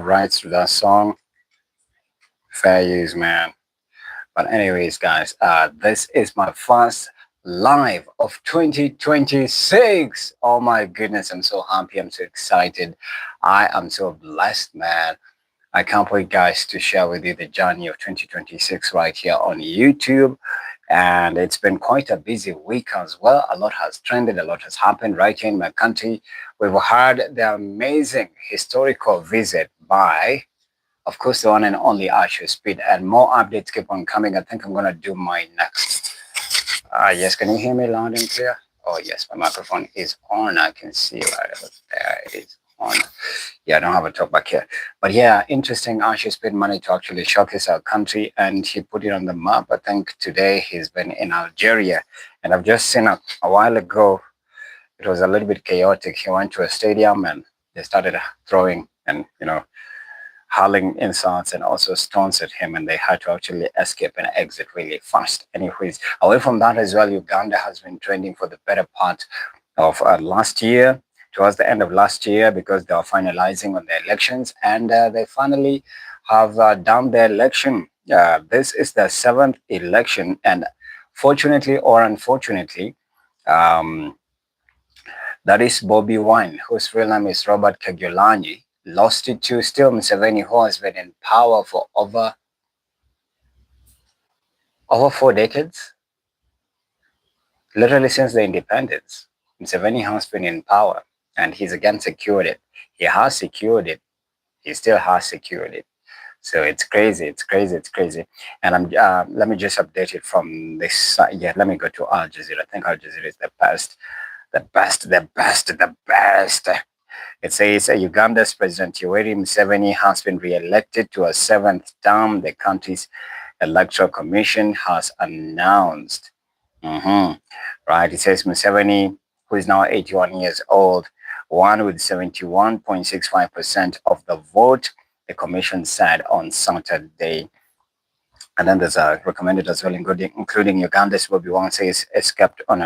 rights to that song. Fair use, man. But anyways, guys, this is my first live of 2026. Oh my goodness, I'm so happy. I'm so excited. I am so blessed, man. I can't wait, guys, to share with you the journey of 2026 right here on YouTube. And it's been quite a busy week as well. A lot has trended, a lot has happened right here in my country. We've had the amazing historical visit by, of course, the one and only Asher Speed, and more updates keep on coming. I think I'm gonna do my next. Yes, can you hear me loud and clear? Oh yes, my microphone is on. I can see right over there. It's on. Yeah, I don't have a talk back here. But yeah, interesting. Asher Speed money to actually showcase our country, and he put it on the map. I think today he's been in Algeria, and I've just seen a while ago. It was a little bit chaotic. He went to a stadium and they started throwing and hurling insults and also stones at him, and they had to actually escape and exit really fast. Anyways, away from that as well, Uganda has been trending for the better part of last year, towards the end of last year, because they are finalizing on the elections, and they finally have done the election. This is the seventh election, and fortunately or unfortunately, um, that is Bobi Wine, whose real name is Robert Kyagulanyi, lost it to still Museveni, who has been in power for over 4 decades, literally since the independence. Museveni has been in power, and he's again secured it. He has secured it. He still has secured it. So it's crazy. It's crazy. It's crazy. And let me just update it from this side. Yeah, let me go to Al Jazeera. I think Al Jazeera is the best. The best, the best, the best. It says Uganda's President Yoweri Museveni has been re-elected to a seventh term, the country's electoral commission has announced. Right, it says Museveni, who is now 81 years old, won with 71.65% of the vote, the commission said on Saturday. And then there's a recommended as well, including Uganda'S Bobi Wine says escaped on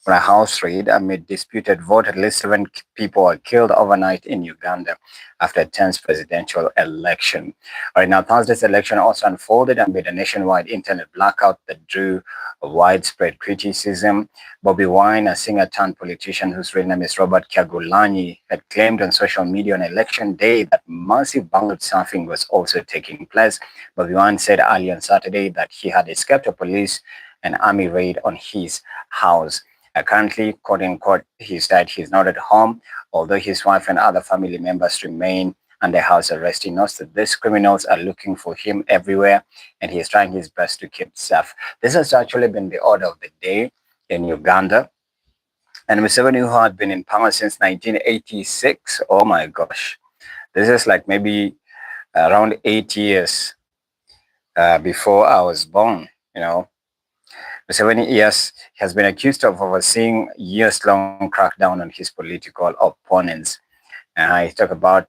a house raid amid disputed vote. At least 7 people were killed overnight in Uganda after a tense presidential election. All right, now Thursday's election also unfolded amid a nationwide internet blackout that drew widespread criticism. Bobi Wine, a singer-turned-politician whose real name is Robert Kyagulanyi, had claimed on social media on election day that massive ballot stuffing was also taking place. Bobi Wine said earlier on Saturday that he had escaped a police and army raid on his house. Currently, quote unquote, he said he's not at home, although his wife and other family members remain under house arrest. He knows that these criminals are looking for him everywhere, and he is trying his best to keep safe. This has actually been the order of the day in Uganda. And Museveni, who had been in power since 1986, oh my gosh, this is like maybe around 8 years before I was born, you know. Museveni, yes, has been accused of overseeing years-long crackdown on his political opponents. He talked about,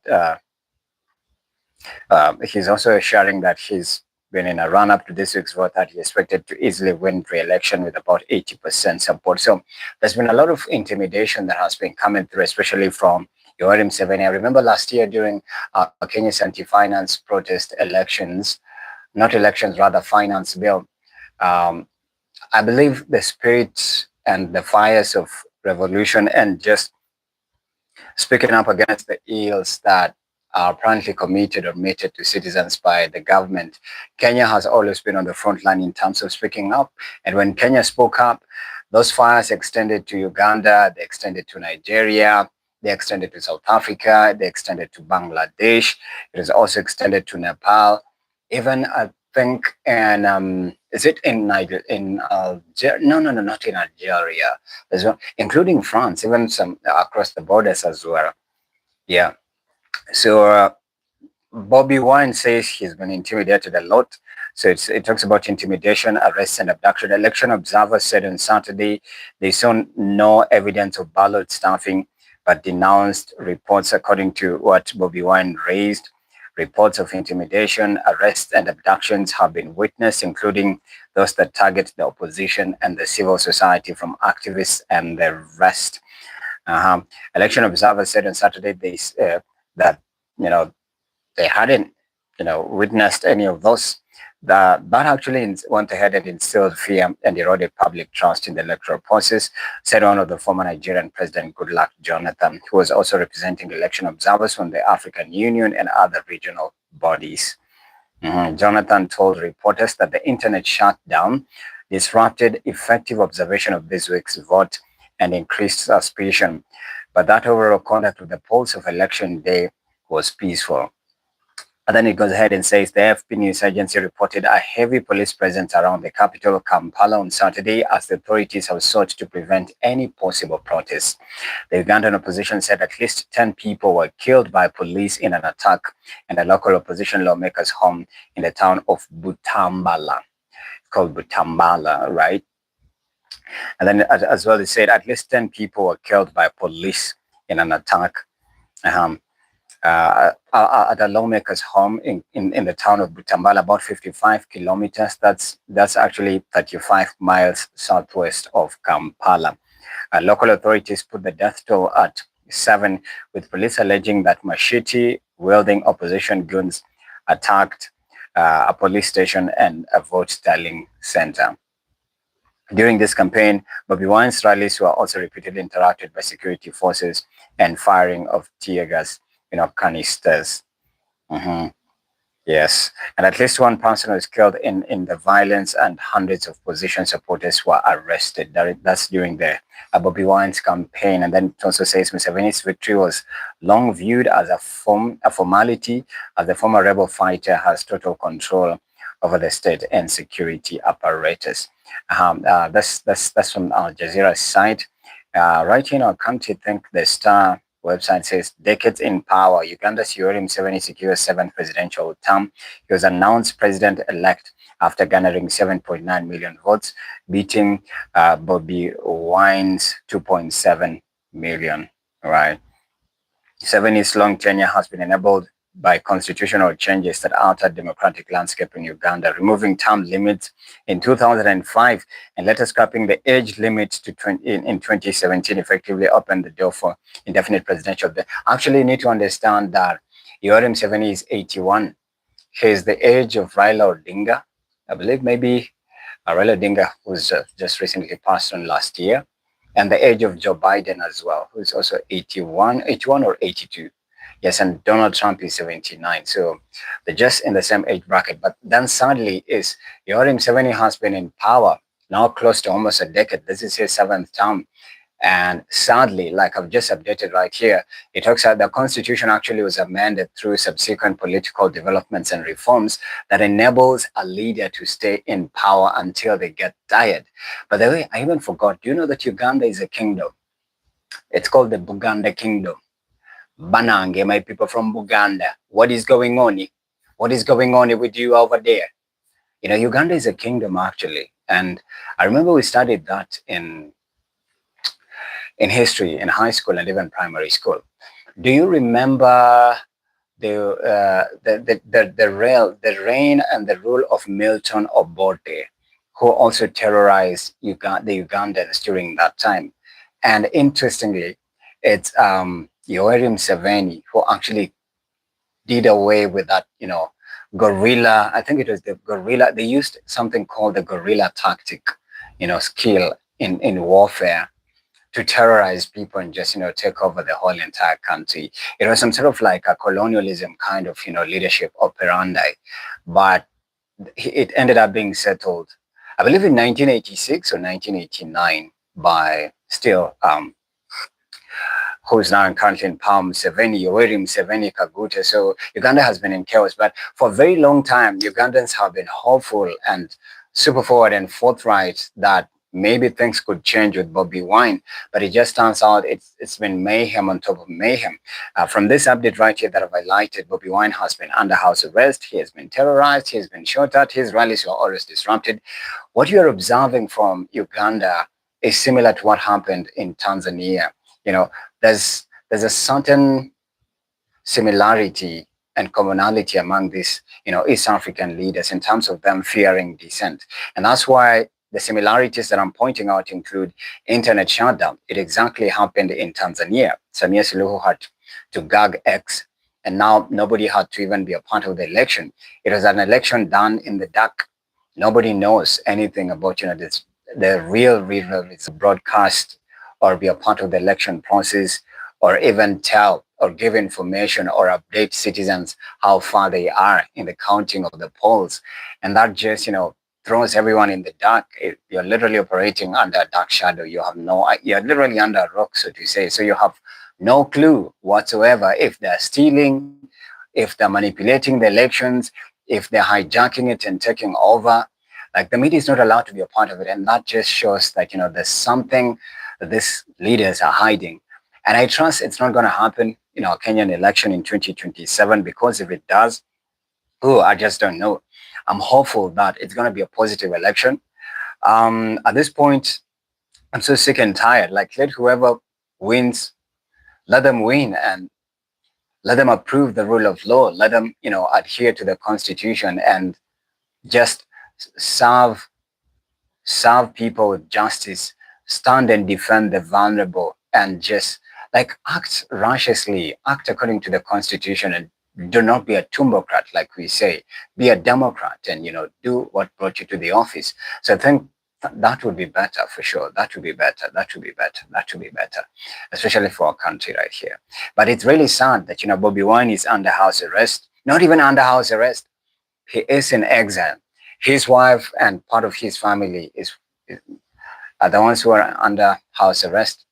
he's also sharing that he's been in a run-up to this week's vote that he expected to easily win re-election with about 80% support. So there's been a lot of intimidation that has been coming through, especially from Yoweri Museveni. I remember last year during Kenya's anti-finance protest elections, not elections, rather finance bill, I believe the spirits and the fires of revolution and just speaking up against the ills that are apparently committed or meted to citizens by the government. Kenya has always been on the front line in terms of speaking up. And when Kenya spoke up, those fires extended to Uganda, they extended to Nigeria, they extended to South Africa, they extended to Bangladesh. It is also extended to Nepal. Even I think, and is it in Niger? In Algeria? No, not in Algeria. As well, including France, even some across the borders as well. Yeah. So Bobi Wine says he's been intimidated a lot. So it talks about intimidation, arrests, and abduction. Election observers said on Saturday they saw no evidence of ballot stuffing, but denounced reports, according to what Bobi Wine raised. Reports of intimidation, arrests, and abductions have been witnessed, including those that target the opposition and the civil society, from activists and the rest. Election observers said on Saturday that, you know, they hadn't, witnessed any of those. That actually went ahead and instilled fear and eroded public trust in the electoral process, said one of the former Nigerian President Goodluck Jonathan, who was also representing election observers from the African Union and other regional bodies. Jonathan told reporters that the internet shutdown disrupted effective observation of this week's vote and increased suspicion, but that overall conduct of the polls of election day was peaceful. And then it goes ahead and says the AFP news agency reported a heavy police presence around the capital, Kampala, on Saturday as the authorities have sought to prevent any possible protests. The Ugandan opposition said at least 10 people were killed by police in an attack in a local opposition lawmaker's home in the town of Butambala. It's called Butambala, right? And then as well, they said at least 10 people were killed by police in an attack. At a lawmaker's home in the town of Butambala, about 55 kilometers. That's actually 35 miles southwest of Kampala. Local authorities put the death toll at 7, with police alleging that machete-wielding opposition goons attacked a police station and a vote tallying center. During this campaign, Bobi Wine's rallies were also repeatedly interrupted by security forces and firing of tear gas, canisters. Yes, and at least one person was killed in the violence, and hundreds of opposition supporters were arrested. That's during the Bobi Wine's campaign. And then it also says Museveni's victory was long viewed as a formality, as the former rebel fighter has total control over the state and security apparatus. That's from Al Jazeera's site. Right here in our country, I think the Star website says, decades in power, Uganda's Yoweri Museveni secures 7th presidential term. He was announced president-elect after garnering 7.9 million votes, beating Bobi Wine's 2.7 million, right? Museveni's long tenure has been enabled by constitutional changes that altered democratic landscape in Uganda, removing term limits in 2005 and later scrapping the age limit to in 2017, effectively opened the door for indefinite presidential. Actually, you need to understand that Yoweri Museveni is 81. He is the age of Raila Odinga. I believe maybe Raila Odinga was just recently passed on last year, and the age of Joe Biden as well, who is also 81 or 82. Yes, and Donald Trump is 79. So they're just in the same age bracket. But then sadly is Yoweri Museveni has been in power now close to almost a decade. This is his 7th term. And sadly, like I've just updated right here, it talks about the constitution actually was amended through subsequent political developments and reforms that enables a leader to stay in power until they get tired. By the way, I even forgot, do you know that Uganda is a kingdom? It's called the Buganda Kingdom. Banange, my people from Buganda, what is going on? What is going on with you over there? Uganda is a kingdom actually. And I remember we studied that in history, in high school and even primary school. Do you remember the reign and the rule of Milton Obote, who also terrorized the Ugandans during that time? And interestingly, it's Yoweri Museveni who actually did away with that, guerrilla. I think it was the guerrilla. They used something called the guerrilla tactic, skill in warfare to terrorize people and just, take over the whole entire country. It was some sort of like a colonialism kind of, leadership operandi, but it ended up being settled, I believe in 1986 or 1989 by still, who's now currently in power, Yoweri Museveni Kaguta. So Uganda has been in chaos, but for a very long time, Ugandans have been hopeful and super forward and forthright that maybe things could change with Bobi Wine, but it just turns out it's been mayhem on top of mayhem. From this update right here that I've highlighted, Bobi Wine has been under house arrest, he has been terrorized, he has been shot at, his rallies were always disrupted. What you're observing from Uganda is similar to what happened in Tanzania. There's a certain similarity and commonality among these, East African leaders in terms of them fearing dissent. And that's why the similarities that I'm pointing out include internet shutdown. It exactly happened in Tanzania. Samia Suluhu had to gag X and now nobody had to even be a part of the election. It was an election done in the dark. Nobody knows anything about, this, the real it's broadcast or be a part of the election process, or even tell or give information or update citizens how far they are in the counting of the polls. And that just, throws everyone in the dark. You're literally operating under a dark shadow. You're literally under a rock, so to say. So you have no clue whatsoever if they're stealing, if they're manipulating the elections, if they're hijacking it and taking over. Like, the media is not allowed to be a part of it. And that just shows that, there's something that these leaders are hiding. And I trust it's not going to happen, a Kenyan election in 2027, because if it does, I just don't know. I'm hopeful that it's going to be a positive election. At this point, I'm so sick and tired. Like, let whoever wins, let them win, and let them approve the rule of law. Let them, adhere to the constitution and just serve people with justice, stand and defend the vulnerable, and just like act righteously, act according to the constitution, and do not be a tumbocrat, like we say. Be a democrat, and do what brought you to the office. So I think that would be better for sure. That would be better. That would be better. That would be better, especially for our country right here. But it's really sad that Bobi Wine is under house arrest. Not even under house arrest. He is in exile. His wife and part of his family are the ones who are under house arrest.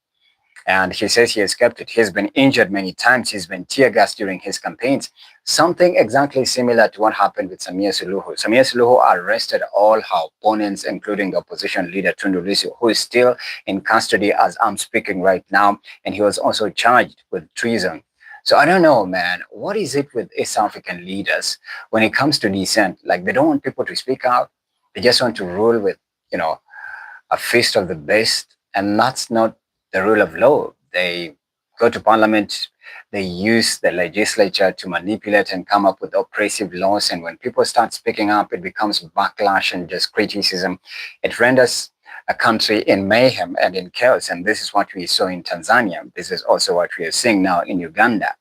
And he says he escaped it. He's been injured many times. He's been tear gassed during his campaigns. Something exactly similar to what happened with Samia Suluhu. Samia Suluhu arrested all her opponents, including the opposition leader Tundu Lissu, who is still in custody as I'm speaking right now. And he was also charged with treason. So I don't know, man. What is it with East African leaders when it comes to dissent? Like, they don't want people to speak out. They just want to rule with, a fist of the best. And that's not the rule of law. They go to parliament, they use the legislature to manipulate and come up with oppressive laws. And when people start speaking up, it becomes backlash and just criticism. It renders a country in mayhem and in chaos. And this is what we saw in Tanzania. This is also what we are seeing now in Uganda.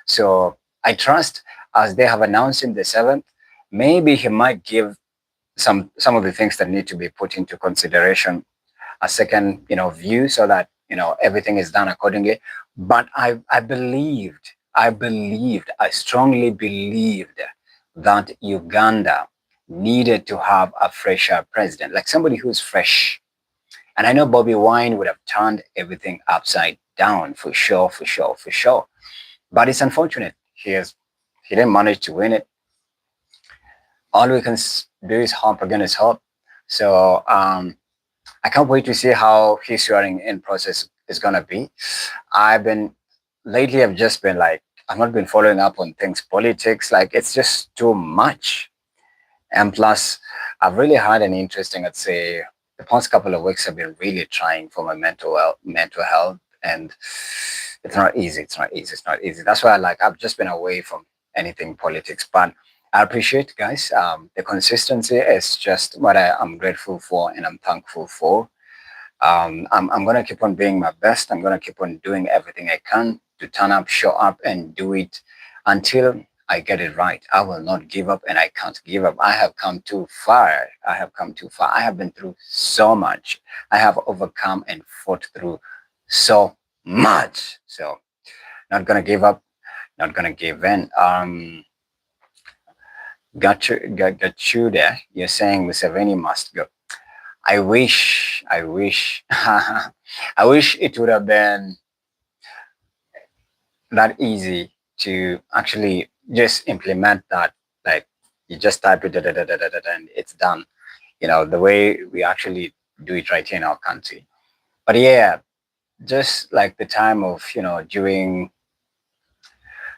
So I trust, as they have announced in the 7th, maybe he might give some of the things that need to be put into consideration a second, view, so that, everything is done accordingly. But I strongly believed that Uganda needed to have a fresher president, like somebody who's fresh. And I know Bobi Wine would have turned everything upside down for sure. But it's unfortunate. He didn't manage to win it. All we can do is hope against hope. So I can't wait to see how his swearing in process is gonna be. Lately I've just been like, I've not been following up on things politics. Like, it's just too much. And plus, I've really had an interesting, I'd say, the past couple of weeks I've been really trying for my mental health, and it's not easy. That's why I've just been away from anything politics. But I appreciate, guys. The consistency is just what I'm grateful for and I'm thankful for. I'm going to keep on being my best. I'm going to keep on doing everything I can to turn up, show up, and do it until I get it right. I will not give up, and I can't give up. I have come too far. I have been through so much. I have overcome and fought through so much. So not going to give up, not going to give in. Got you there. You're saying Museveni must go. I wish, I wish it would have been that easy to actually just implement that. Like, you just type it, and it's done. The way we actually do it right here in our country. But yeah, just like the time of, during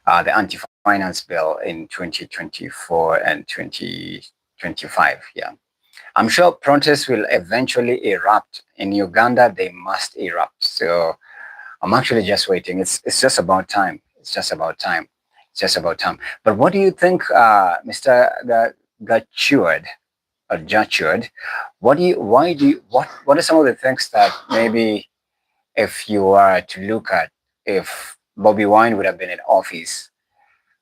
the anti-finance bill in 2024 and 2025. Yeah. I'm sure protests will eventually erupt. In Uganda, they must erupt. So I'm actually just waiting. It's just about time. It's just about time. But what do you think, Mr. Gachured or Jachured? What are some of the things that maybe, if you were to look at, if Bobi Wine would have been in office,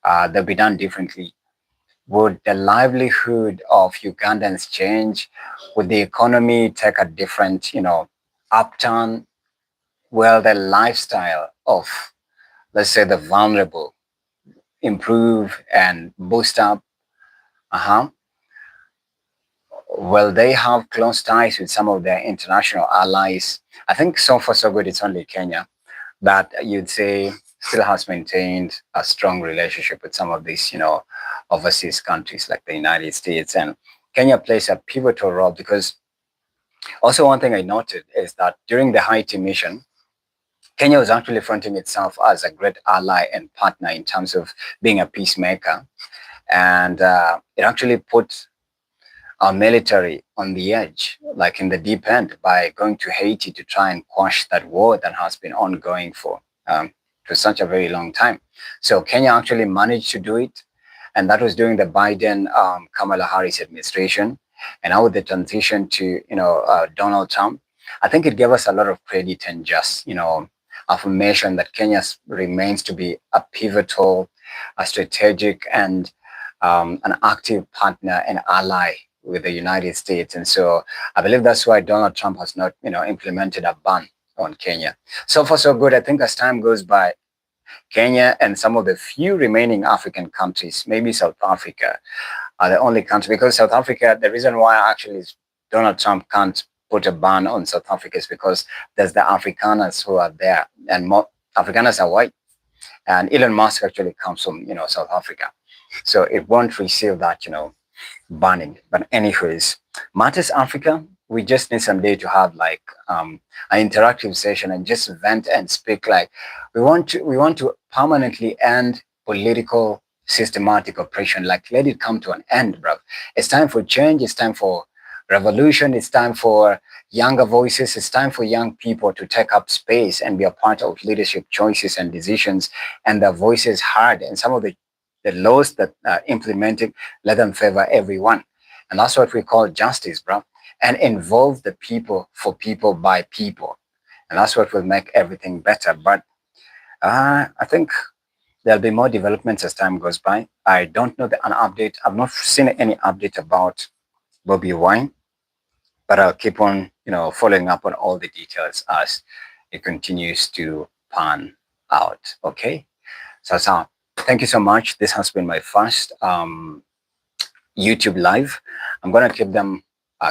they'll be done differently? Would the livelihood of Ugandans change? Would the economy take a different, upturn? Will the lifestyle of, let's say, the vulnerable improve and boost up? Uh-huh. Will they have close ties with some of their international allies? I think so far so good. It's only Kenya that you'd say still has maintained a strong relationship with some of these, overseas countries like the United States. And Kenya plays a pivotal role because also one thing I noted is that during the Haiti mission, Kenya was actually fronting itself as a great ally and partner in terms of being a peacemaker. And it actually put our military on the edge, like in the deep end, by going to Haiti to try and quash that war that has been ongoing for such a very long time. So Kenya actually managed to do it, and that was during the Biden Kamala Harris administration. And now with the transition to Donald Trump, I think it gave us a lot of credit and just affirmation that Kenya remains to be a pivotal, a strategic, and an active partner and ally with the United States. And so I believe that's why Donald Trump has not, implemented a ban on Kenya. So far, so good. I think as time goes by, Kenya and some of the few remaining African countries, maybe South Africa, are the only country, because South Africa, the reason why actually Donald Trump can't put a ban on South Africa is because there's the Afrikaners who are there, and more Afrikaners are white. And Elon Musk actually comes from, South Africa. So it won't receive that, banning. But anyways, Matters Africa, we just need some day to have like an interactive session and just vent and speak. Like we want to permanently end political systematic oppression. Like let it come to an end, bro. It's time for change. It's time for revolution. It's time for younger voices. It's time for young people to take up space and be a part of leadership choices and decisions, and their voices heard. And some of the laws that are implemented, let them favor everyone. And that's what we call justice, bro. And involve the people for people by people. And that's what will make everything better. But I think there'll be more developments as time goes by. I don't know an update. I've not seen any update about Bobi Wine, but I'll keep on, following up on all the details as it continues to pan out. Okay. So thank you so much. This has been my first YouTube live. I'm going to keep them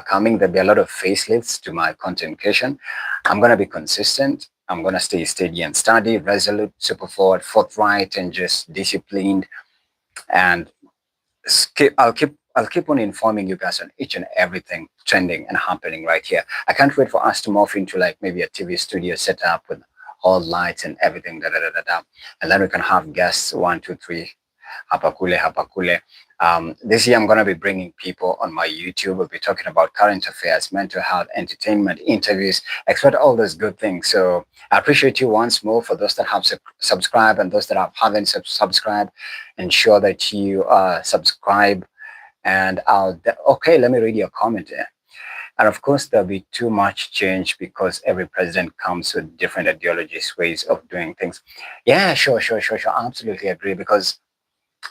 coming. There'll be a lot of facelifts to my content creation. I'm going to be consistent. I'm going to stay steady and steady, resolute, super forward, forthright, and just disciplined. And I'll keep on informing you guys on each and everything trending and happening right here. I can't wait for us to morph into like maybe a TV studio set up with all lights and everything, and then we can have guests 1, 2, 3, hapakule. This year I'm going to be bringing people on my YouTube. We'll be talking about current affairs, mental health, entertainment, interviews, expect all those good things. So I appreciate you once more. For those that have subscribed and those that haven't subscribed, ensure that you subscribe. And okay, let me read your comment here. And of course, there'll be too much change because every president comes with different ideologies, ways of doing things. Yeah, sure. I absolutely agree, because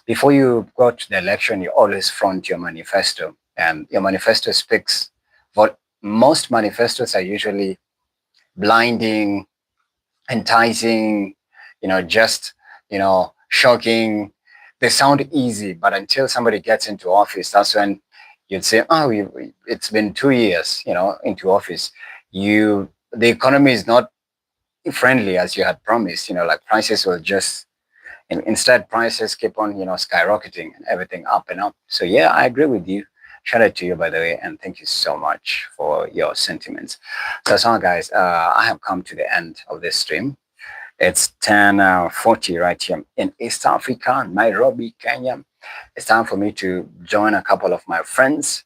before you go to the election, you always front your manifesto, and your manifesto speaks. But most manifestos are usually blinding, enticing, just, shocking. They sound easy, but until somebody gets into office, that's when you'd say, oh, it's been 2 years, into office. The economy is not friendly as you had promised, like prices will just, instead prices keep on, skyrocketing and everything up and up. So yeah, I agree with you. Shout out to you, by the way, and thank you so much for your sentiments. So guys, I have come to the end of this stream. It's 10:40 right here in East Africa, Nairobi, Kenya. It's time for me to join a couple of my friends,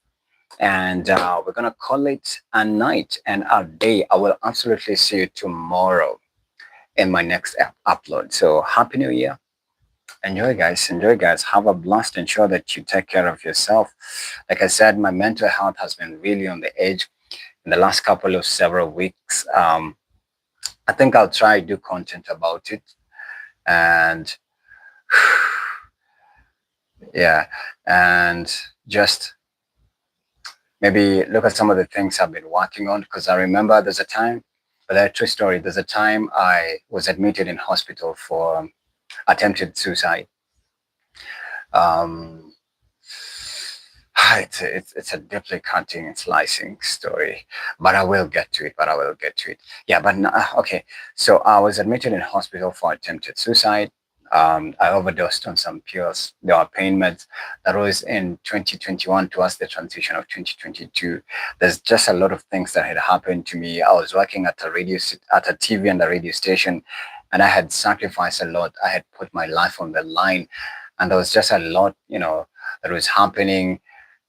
and we're gonna call it a night and a day. I will absolutely see you tomorrow in my next upload. So happy New Year. Enjoy guys, have a blast. Ensure that you take care of yourself. Like I said, my mental health has been really on the edge in the last couple of several weeks. I think I'll try to do content about it, and Yeah, and just maybe look at some of the things I've been working on. Because I remember there's a time, but a true story. There's a time I was admitted in hospital for attempted suicide. Um, it's a deeply cutting and slicing story, but I will get to it. But I will get to it. Yeah, but okay. So I was admitted in hospital for attempted suicide. I overdosed on some pills. There were pain meds. That was in 2021 towards the transition of 2022. There's just a lot of things that had happened to me. I was working at a TV and a radio station, and I had sacrificed a lot. I had put my life on the line, and there was just a lot, that was happening,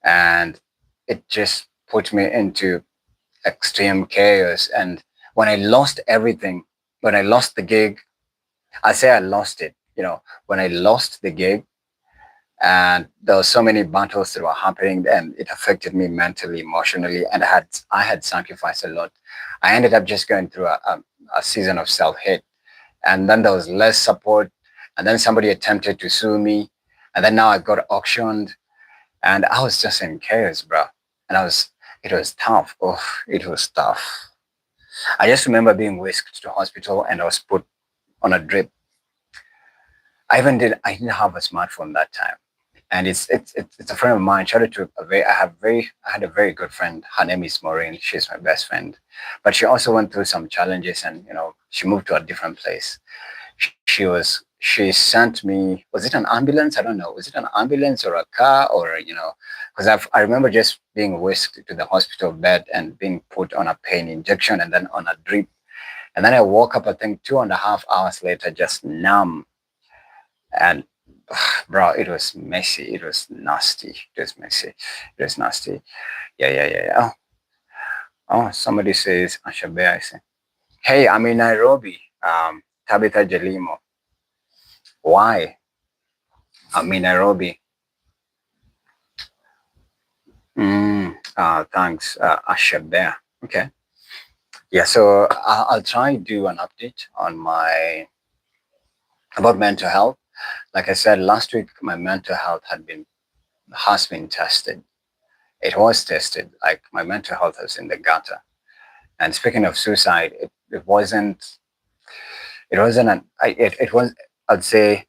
and it just put me into extreme chaos. And when I lost everything, when I lost the gig, I say I lost it. When I lost the gig, and there were so many battles that were happening, and it affected me mentally, emotionally, and I had sacrificed a lot. I ended up just going through a season of self-hate, and then there was less support, and then somebody attempted to sue me, and then now I got auctioned, and I was just in chaos, bro. And it was tough. Oh, it was tough. I just remember being whisked to hospital, and I was put on a drip. I didn't have a smartphone that time. And it's a friend of mine. Shout out to I had a very good friend. Her name is Maureen. She's my best friend. But she also went through some challenges, and she moved to a different place. She sent me, was it an ambulance? I don't know. Was it an ambulance or a car, or because I remember just being whisked to the hospital bed and being put on a pain injection and then on a drip. And then I woke up, I think 2.5 hours later, just numb. And bro, it was messy. It was nasty. It was messy. It was nasty. Yeah, yeah, yeah, yeah. Oh, somebody says Ashabe, I say. Hey, I'm in Nairobi. Tabitha Jelimo. Why? I'm in Nairobi. Thanks, Ashabe. Okay. Yeah, so I'll try to do an update on about mental health. Like I said last week, my mental health has been tested. It was tested. Like, my mental health was in the gutter. And speaking of suicide, it wasn't an, I, it was, I'd say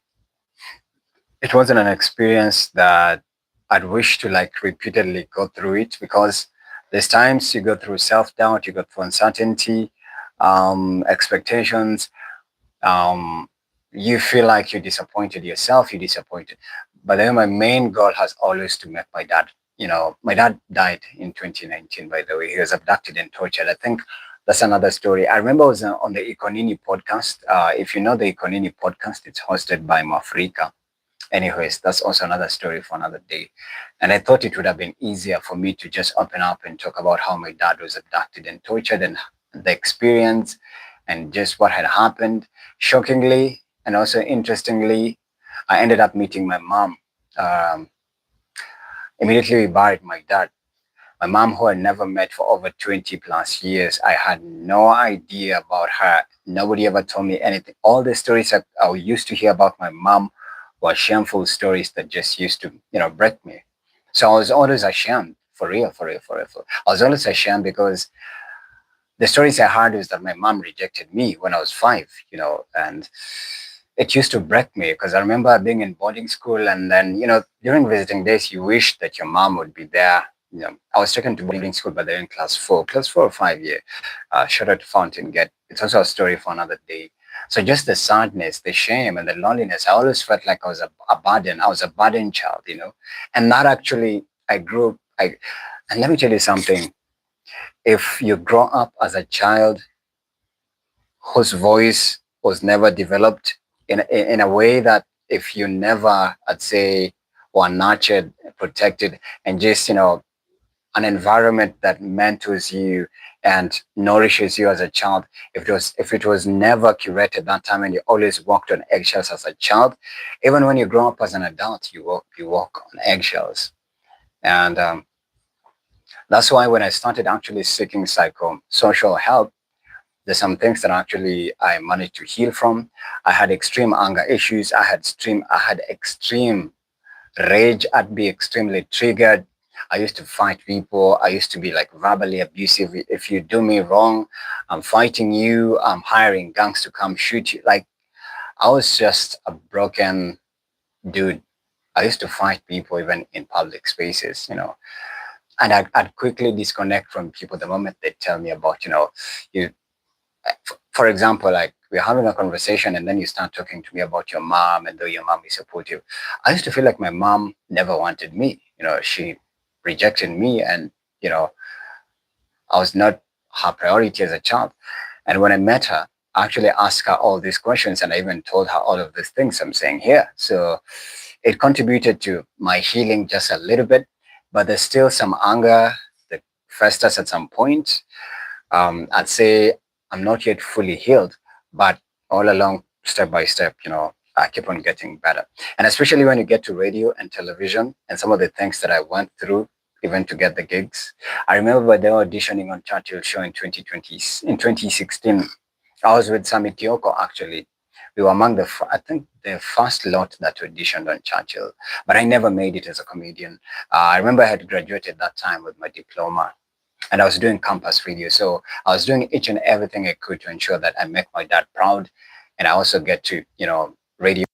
it wasn't an experience that I'd wish to like repeatedly go through it, because there's times you go through self-doubt, you go through uncertainty, expectations, um, you feel like you're disappointed yourself, you're disappointed. But then my main goal has always to make my dad. My dad died in 2019, by the way. He was abducted and tortured. I think that's another story. I remember I was on the Ikonini podcast. If you know the Ikonini podcast, it's hosted by Mafrika. Anyways, that's also another story for another day. And I thought it would have been easier for me to just open up and talk about how my dad was abducted and tortured, and the experience, and just what had happened. Shockingly and also interestingly, I ended up meeting my mom. Um, Immediately we buried my dad. My mom, who I never met for over 20 plus years, I had no idea about her. Nobody ever told me anything. All the stories that I used to hear about my mom were shameful stories that just used to, break me. So I was always ashamed, for real, for real, for real. I was always ashamed because the stories I heard is that my mom rejected me when I was 5, and it used to break me, because I remember being in boarding school, and then, during visiting days, you wish that your mom would be there. I was taken to boarding school, but they're in class 4 or 5 year. Shout out to Fountain Gate. It's also a story for another day. So just the sadness, the shame, and the loneliness, I always felt like I was a burden. I was a burden child, and that actually, I grew, and let me tell you something. If you grow up as a child whose voice was never developed in a way that, if you never, I'd say, were nurtured, protected, and just, an environment that mentors you and nourishes you as a child, if it was never curated that time, and you always walked on eggshells as a child, even when you grow up as an adult, you walk on eggshells. And that's why when I started actually seeking psychosocial help, there's some things that actually I managed to heal from. I had extreme anger issues. I had extreme rage. I'd be extremely triggered. I used to fight people. I used to be like verbally abusive. If you do me wrong, I'm fighting you. I'm hiring gangs to come shoot you. Like, I was just a broken dude. I used to fight people even in public spaces, and I'd quickly disconnect from people the moment they tell me about, you, for example, like we're having a conversation and then you start talking to me about your mom and though your mom is supportive. I used to feel like my mom never wanted me. She rejected me and, you know, I was not her priority as a child. And when I met her, I actually asked her all these questions and I even told her all of these things I'm saying here. So it contributed to my healing just a little bit, but there's still some anger that festers at some point. I'd say I'm not yet fully healed, but all along, step by step, I keep on getting better. And especially when you get to radio and television and some of the things that I went through, even to get the gigs. I remember they were auditioning on Churchill's show in 2020, in 2016. I was with Sami Kioko, actually. We were among I think the first lot that auditioned on Churchill, but I never made it as a comedian. I remember I had graduated that time with my diploma and I was doing campus radio. So I was doing each and everything I could to ensure that I make my dad proud. And I also get to, radio